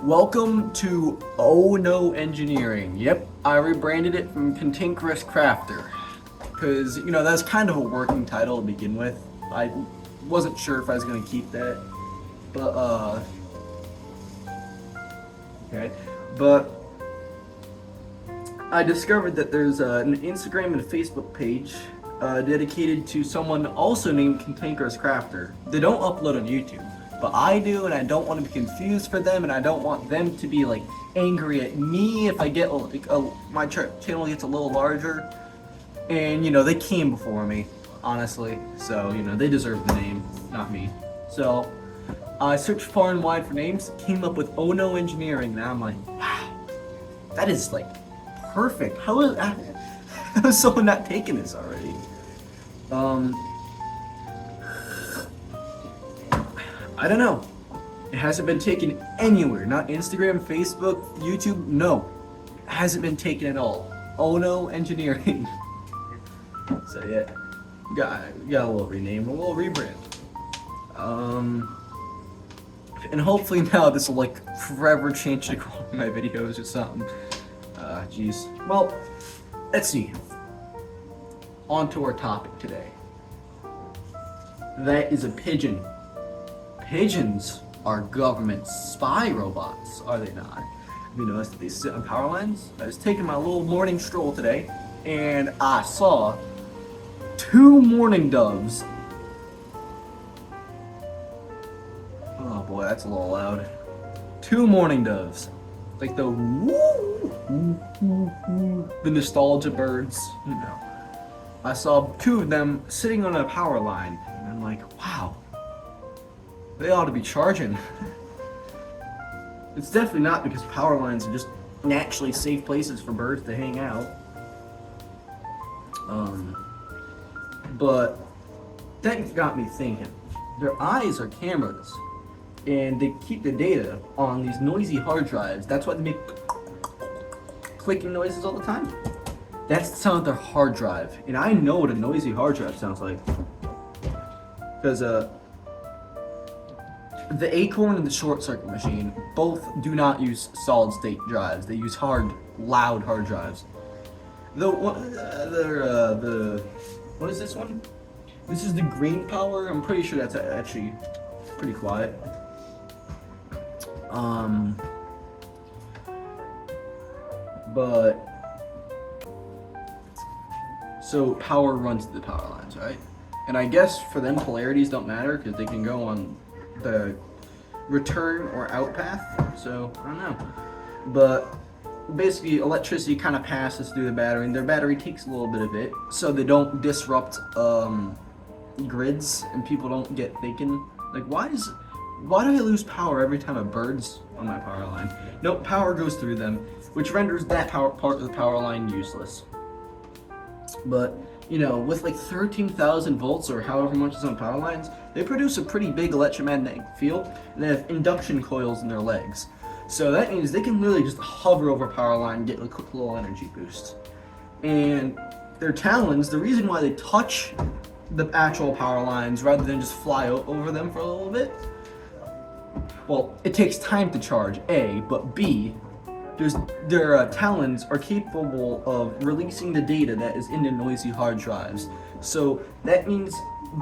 Welcome to Oh No Engineering. Yep, I rebranded it from Cantankerous Crafter. Because, that's kind of a working title to begin with. I wasn't sure if I was going to keep that. But, okay. But, I discovered that there's an Instagram and a Facebook page dedicated to someone also named Cantankerous Crafter. They don't upload on YouTube. But I do, and I don't want to be confused for them, and I don't want them to be angry at me if I get my channel gets a little larger. And they came before me, honestly. So they deserve the name, not me. So I searched far and wide for names, came up with Oh No Engineering. Now I'm like, wow, that is perfect. How is someone not taking this already? I don't know. It hasn't been taken anywhere. Not Instagram, Facebook, YouTube. No. It hasn't been taken at all. Oh No Engineering. So yeah. Got a little rename, a little rebrand. And hopefully now this will forever change the quality of my videos or something. Jeez. Well, let's see. On to our topic today. That is a pigeon. Pigeons are government spy robots, are they not? Have you noticed that they sit on power lines? I was taking my little morning stroll today, and I saw 2 mourning doves. Oh boy, that's a little loud. 2 mourning doves. Like the the nostalgia birds, I saw 2 of them sitting on a power line, and I'm like, wow. They ought to be charging. It's definitely not because power lines are just naturally safe places for birds to hang out. But that got me thinking. Their eyes are cameras, and they keep the data on these noisy hard drives. That's why they make clicking noises all the time. That's the sound of their hard drive, and I know what a noisy hard drive sounds like. Because the Acorn and the Short Circuit machine both do not use solid state drives. They use loud hard drives. What is this one? This is the Green Power. I'm pretty sure that's actually pretty quiet. But so power runs to the power lines, right? And I guess for them polarities don't matter because they can go on the return or out path, so I don't know. But basically electricity kind of passes through the battery, and their battery takes a little bit of it, so they don't disrupt grids and people don't get thinking why do I lose power every time a bird's on my power line? No, power goes through them, which renders that part of the power line useless. But with 13,000 volts or however much is on power lines, they produce a pretty big electromagnetic field, and they have induction coils in their legs. So that means they can literally just hover over power line and get a quick little energy boost. And their talons, the reason why they touch the actual power lines rather than just fly over them for a little bit, well, it takes time to charge, A, but B, their talons are capable of releasing the data that is in the noisy hard drives. So that means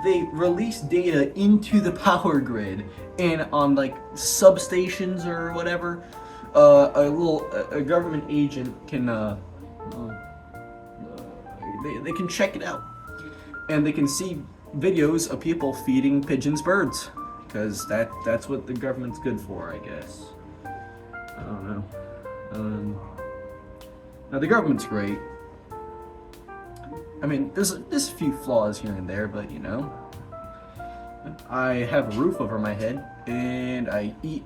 they release data into the power grid, and on substations or whatever, a government agent can they can check it out, and they can see videos of people feeding pigeons birds, because that's what the government's good for, I guess. I don't know. Now the government's great. I mean, there's a few flaws here and there, but I have a roof over my head, and I eat,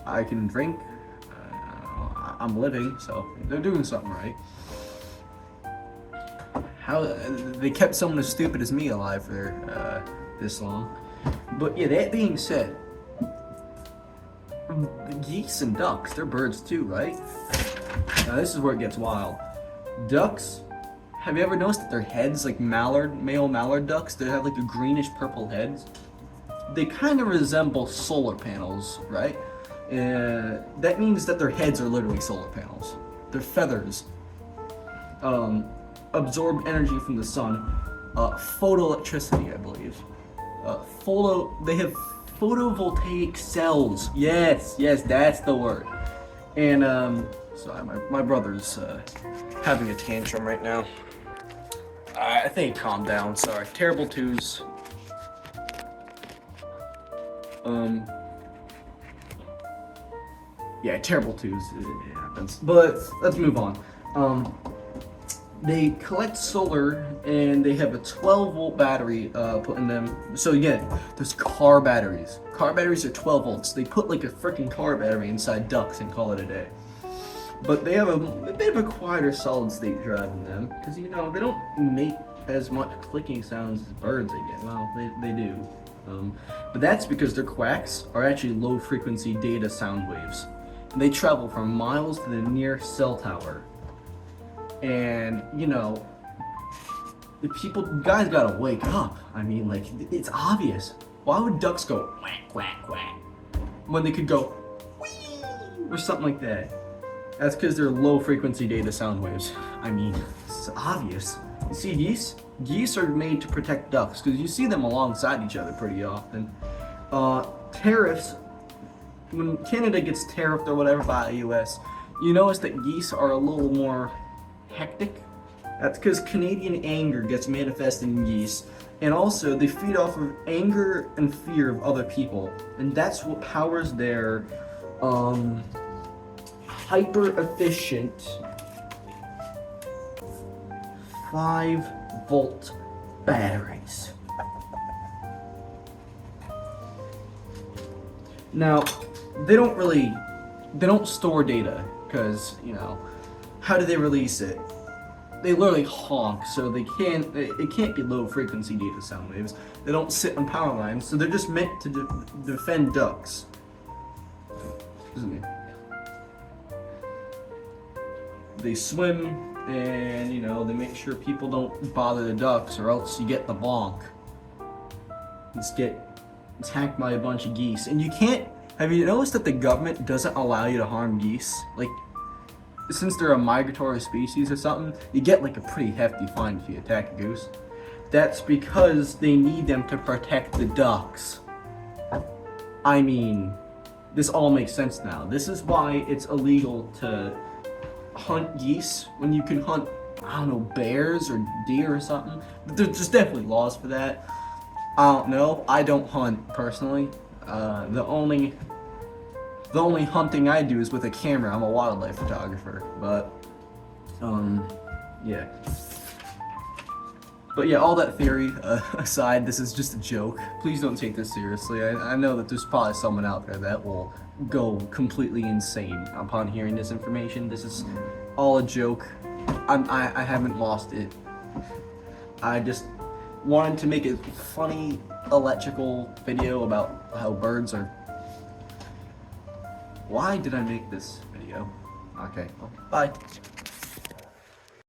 I can drink, I'm living, so they're doing something right. How they kept someone as stupid as me alive for this long. But yeah, that being said, geese and ducks, they're birds too, right? Now this is where it gets wild. Ducks, have you ever noticed that their heads, male mallard ducks, they have a greenish purple heads? They kind of resemble solar panels, right? That means that their heads are literally solar panels. Their feathers absorb energy from the sun, photoelectricity, I believe. They have photovoltaic cells. Yes, that's the word. And sorry, my brother's having a tantrum right now. I think calm down. Sorry, terrible twos. Yeah, terrible twos. It happens. But let's move on. They collect solar and they have a 12-volt battery put in them. So again, there's car batteries. Car batteries are 12 volts. They put like a freaking car battery inside ducks and call it a day. But they have a bit of a quieter solid state drive in them because they don't make as much clicking sounds as birds again. Well, they do. But that's because their quacks are actually low frequency data sound waves. And they travel from miles to the near cell tower. And the guys gotta wake up. I mean, like, it's obvious. Why would ducks go quack, quack, quack when they could go wee or something like that? That's because they're low frequency data sound waves. I mean, it's obvious. You see geese? Geese are made to protect ducks because you see them alongside each other pretty often. Tariffs, when Canada gets tariffed or whatever by the US, you notice that geese are a little more hectic. That's because Canadian anger gets manifested in geese, and also they feed off of anger and fear of other people, and that's what powers their hyper efficient 5-volt batteries. Now, they don't store data because, how do they release it? They literally honk, so it can't be low frequency data sound waves. They don't sit on power lines, so they're just meant to defend ducks. Excuse me. They swim, and they make sure people don't bother the ducks, or else you get the bonk. Just get attacked by a bunch of geese, and you can't. Have you noticed that the government doesn't allow you to harm geese? Like, since they're a migratory species or something, you get like a pretty hefty fine if you attack a goose. That's because they need them to protect the ducks. I mean, this all makes sense now. This is why it's illegal to hunt geese when you can hunt, I don't know, bears or deer or something. But there's definitely laws for that. I don't know. I don't hunt personally. The only hunting I do is with a camera. I'm a wildlife photographer, but yeah. But yeah, all that theory aside, this is just a joke. Please don't take this seriously. I know that there's probably someone out there that will go completely insane upon hearing this information. This is all a joke. I haven't lost it. I just wanted to make a funny electrical video about how birds are. Why did I make this video? Okay, well, bye.